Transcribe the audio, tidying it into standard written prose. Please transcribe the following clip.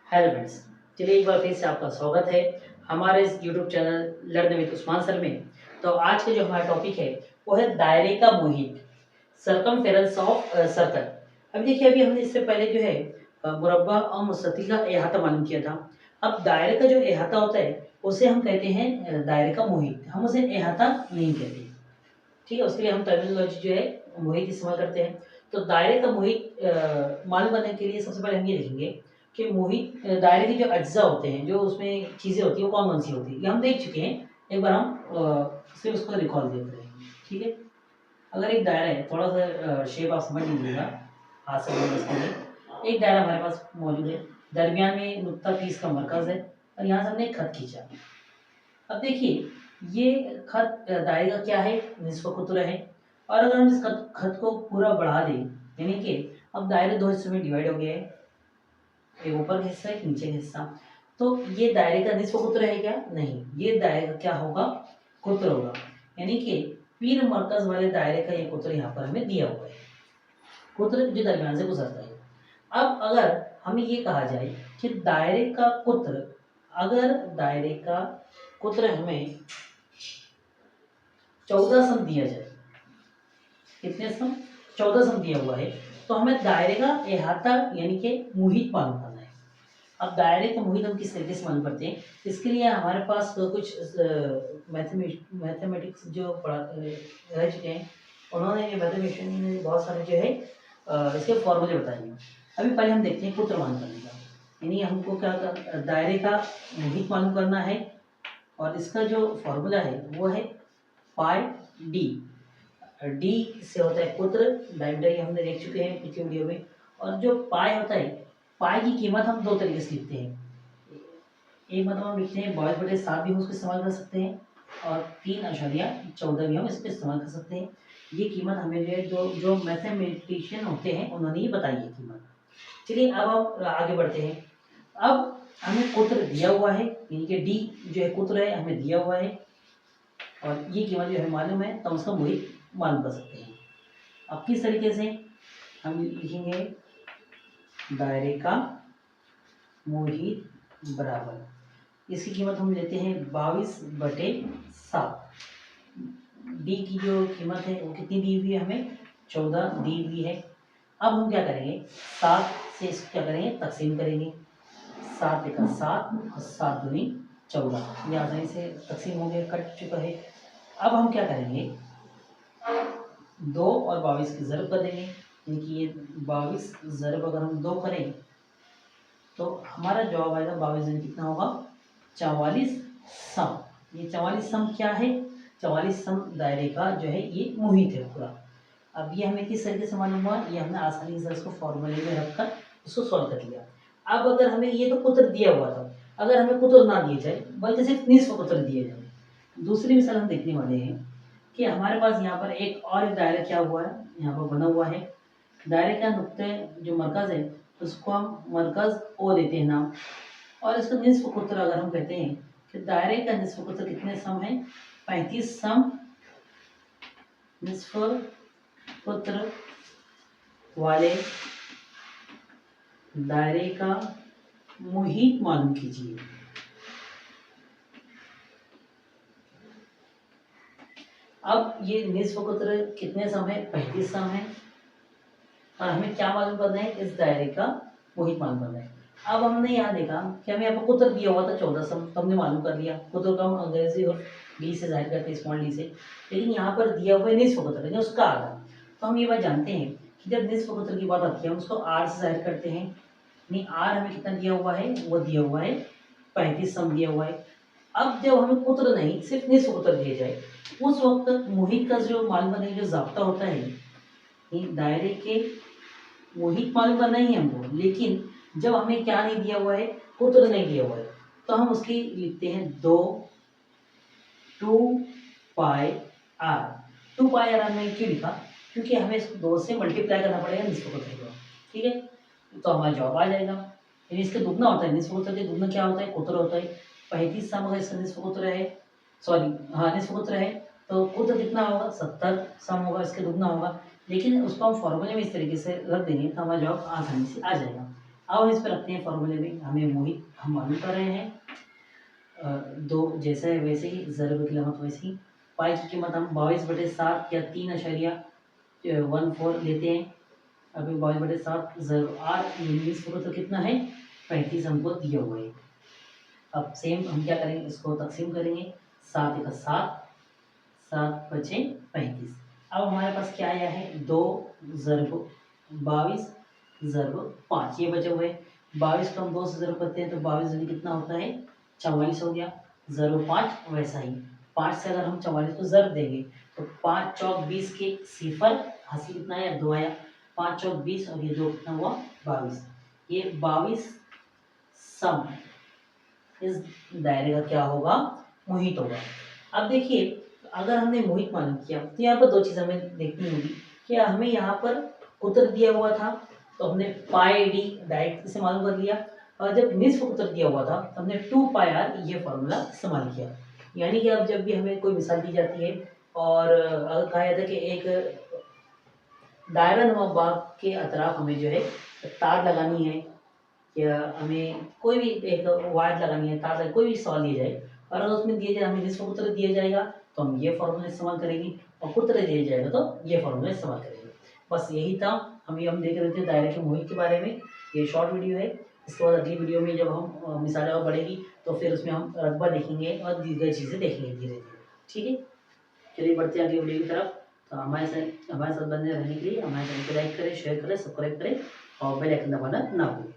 Hello friends, चलिए एक बार फिर से आपका स्वागत है हमारे इस YouTube channel learn with Usman sir में। तो आज के जो हमारा टॉपिक है वो है दायरे का मुहित, सरकमफेरेंस ऑफ सर्कल। अभी देखिए, अभी हमने इससे पहले जो है मुरब्बा और मुस्ततिल का अहाता मालूम किया था। अब दायरे का जो अहाता होता है उसे हम कहते हैं दायरे का मुहित, हम उसे अहाता नहीं कहते। ठीक है, उसके लिए हम टर्मिनोलॉजी जो है मुहित इस्तेमाल करते हैं। तो दायरे का मुहित मालूम करने के लिए सबसे पहले हम ये देखेंगे कि मुहित दायरे के जो अज्जा होते हैं, जो उसमें चीज़ें होती हैं, वो कौन कौन सी होती है, ये हम देख चुके हैं। एक बार हम सिर्फ उसको रिकॉल देख रहे हैं। ठीक है, अगर एक दायरा है, थोड़ा सा शेप आप समझ लीजिएगा हाथ से बनाने के लिए। एक दायरा हमारे पास मौजूद है, दरमियान में नुक्ता पीस का मरकज है और यहाँ से हमने एक खत खींचा। अब देखिए, ये खत दायरे का क्या है, निस्फ कुतुर है। और अगर हम इस खत को पूरा बढ़ा दें, यानी कि अब दायरे दो हिस्सों में डिवाइड हो गया है, एक ऊपर का हिस्सा एक नीचे का हिस्सा। तो ये दायरे का निस्फ कुतुर है क्या? नहीं, ये दायरे का क्या होगा, कुतुर होगा। यानी कि पीर मरकज वाले दायरे का ये कुतुर यहाँ पर हमें दिया हुआ है, कुतुर जो दरमियान से गुजरता है। अब अगर हमें ये कहा जाए कि दायरे का कुतुर, अगर दायरे का कुतुर हमें 14 सम दिया जाए, कितने सम? 14 सम दिया हुआ है, तो हमें दायरे का अहाता यानी कि मुहित मालूम करना है। अब दायरे का मुहित हम किस तरीके से मालूम करते हैं, इसके लिए हमारे पास कुछ मैथमेटिक्स जो रह चुके हैं, उन्होंने ये मैथमेटिशियन ने बहुत सारे जो है इसके फॉर्मूले बताए हैं। अभी पहले हम देखते हैं कुतुर मालूम करने का, यानी हमको क्या दायरे का मुहित मालूम करना है। और इसका जो फॉर्मूला है वो है पाई डी। डी से होता है कुत्र, डायमीटर ये हमने देख चुके हैं पिछले वीडियो में। और जो पाई होता है, पाई की कीमत हम दो तरीके से लिखते हैं। एक मतलब हम लिखते हैं 22/7 भी हम उसको इस्तेमाल कर सकते हैं, और 3.14 भी हम इसको इस्तेमाल कर सकते हैं। ये कीमत हमें जो है जो मैथमेटिशियन होते हैं उन्होंने ये बताई है कीमत। चलिए अब हम आगे बढ़ते हैं। अब हमें कुत्र दिया हुआ है, यानी कि डी जो है कुत्र है हमें दिया हुआ है, और ये कीमत जो हमें मालूम है तो हम उसका मुहित मालूम कर सकते हैं। अब किस तरीके से हम लिखेंगे, दायरे का मुहित बराबर, इसकी कीमत हम लेते हैं 22/7। डी की जो कीमत है वो कितनी दी हुई है, हमें 14 दी हुई है। अब हम क्या करेंगे, 7 से इसको क्या करेंगे, तकसीम करेंगे। 7 × 7 और 7 दूनी 14, ये आसानी से तकसीम हो गया, कट चुका है। अब हम क्या करेंगे, 2 और 22 की ज़रब कर देंगे, यानी कि ये 22 ज़रब अगर हम 2 करें तो हमारा जवाब आएगा 22 दूनी कितना होगा, 44 सम। ये 44 सम क्या है, 44 सम दायरे का जो है ये मुहित है पूरा। अब ये हमें किस तरीके से मालूम हुआ, ये हमने आसानी से इसको फॉर्मूले में रखकर इसको सॉल्व कर लिया। अब अगर हमें ये तो कुतुर दिया हुआ था, अगर हमें कुतुर ना दिए जाए बल्कि सिर्फ निस्फ कुतुर दिए जाए, दूसरी मिसाल हम देखने वाले हैं कि हमारे पास यहाँ पर एक और एक दायरा क्या हुआ है, यहाँ पर बना हुआ है। दायरे का नुक्ते जो मरकज है उसको हम मरकज ओ देते हैं नाम, और इसका निस्फ कुतुर अगर हम कहते हैं कि दायरे का निस्फ कुतुर कितने सम है, 35 सम निस्फ कुतुर वाले दायरे का मुहित मालूम कीजिए। अब ये निस्फ कुतुर कितने सम है, 35 सम है, और हमें क्या मालूम करना है, इस दायरे का मुहित मालूम करना है। अब हमने यहाँ देखा कि हमें यहाँ पर कुतुर दिया हुआ था 14 सम, तो हमने मालूम कर लिया। कुतुर का हम अंग्रेजी और डी से जाहिर करते हैं, स्मॉल डी से। लेकिन यहाँ पर दिया हुआ है निस्फ कुतुर, यानी उसका आधा। तो हम ये बात जानते हैं कि जब निस्फ कुतुर की बात आती है हम उसको आर से जाहिर करते हैं। यानी आर हमें कितना दिया हुआ है, वो दिया हुआ है 35 सम दिया हुआ है। अब जब हमें कुतुर नहीं सिर्फ निस्फ कुतुर दिए जाए, उस वक्त मुहित का जो मालूम करने का जो ज़ाब्ता होता है, दायरे के मुहित मालूम करना ही है हमको, लेकिन जब हमें क्या नहीं दिया हुआ है, कुतुर नहीं दिया हुआ है, तो हम उसकी लिखते हैं 2 पाई आर। 2 पाई आर हमने क्यों लिखा, क्योंकि हमें इसको 2 से मल्टीप्लाई करना पड़ेगा निस्फ कुतुर को। ठीक है, तो हमारा जवाब आ जाएगा। यानी इसके दुगना होता है, निस्फ कुतुर के दुगना क्या होता है, कुतुर होता है। 35 सम अगर इसका निस्फ कुतुर है, सॉरी हाँ निस्फ कुतुर है, तो कुतुर कितना होगा, 70 सम होगा, इसके दुगना होगा। लेकिन उसको हम फॉर्मूले में इस तरीके से रख देंगे तो हमारा जवाब आसानी से आ जाएगा। अब इस पर रखते हैं फॉर्मूले में, हमें मोहित हम मालूम कर रहे हैं, दो जैसे है वैसे ही, ज़रूर की कीमत वैसे ही। पाई की कीमत हम 22/7 या 3.14 लेते हैं। अभी 22/7 ज़रूर आर 19 को तो कितना है 35 हमको दिया हुआ है। अब सेम हम क्या करेंगे, इसको तकसीम करेंगे, 7 का 7, 7 बचे 35। अब हमारे पास क्या आया है 2 ज़रूर 22 ज़रूर 5 ये बचे हुए। 22 को हम 2 से ज़रूर करते हैं तो 22 दूनी कितना होता है 44 हो गया, ज़रूर 5 वैसा ही। 5 से अगर हम 44 को ज़रूर देंगे तो 5 चौक 20 के सिफर, हासिल कितना आया 2 आया, 5 चौक 20 और ये 2 कितना हुआ 22। ये 22 सम इस दायरे का क्या होगा मुहित होगा। अब देखिए अगर हमने मोहित मालूम किया तो यहाँ पर दो चीज़ हमें देखनी होगी कि हमें यहाँ पर उत्तर दिया हुआ था तो हमने पाई डी डायरेक्ट से मालूम कर लिया, और जब निस्फ उत्तर दिया हुआ था तो हमने 2 पाई आर ये फॉर्मूला इस्तेमाल किया। यानी कि अब जब भी हमें कोई मिसाल दी जाती है और अगर कहा जाता है कि एक दायरा नुमा बाग के अतराफ हमें जो है तार लगानी है, या हमें कोई भी एक वायर लगानी है, तार कोई भी सवाल दिया जाए और अगर उसमें दिया जाए हमें निस्फ उत्तर दिया जाएगा तो हम ये फॉर्मूला इस्तेमाल करेंगे, और उत्तर दिया जाएगा तो ये फॉर्मूला इस्तेमाल करेंगे। बस यही था, हम देख रहे थे दायरे के मोहित के बारे में। ये शॉर्ट वीडियो है, इसके बाद अगली वीडियो में जब हम मिसालें और बढ़ेगी तो फिर उसमें हम रकबा देखेंगे और दीगर चीज़ें देखेंगे धीरे धीरे। ठीक है, चलिए बढ़ते हैं अगली वीडियो की तरफ। तो हमारे साथ बने रहने के लिए हमारे चैनल को लाइक करें, शेयर करें, सब्सक्राइब करें और बेल आइकन दबाना ना भूलें।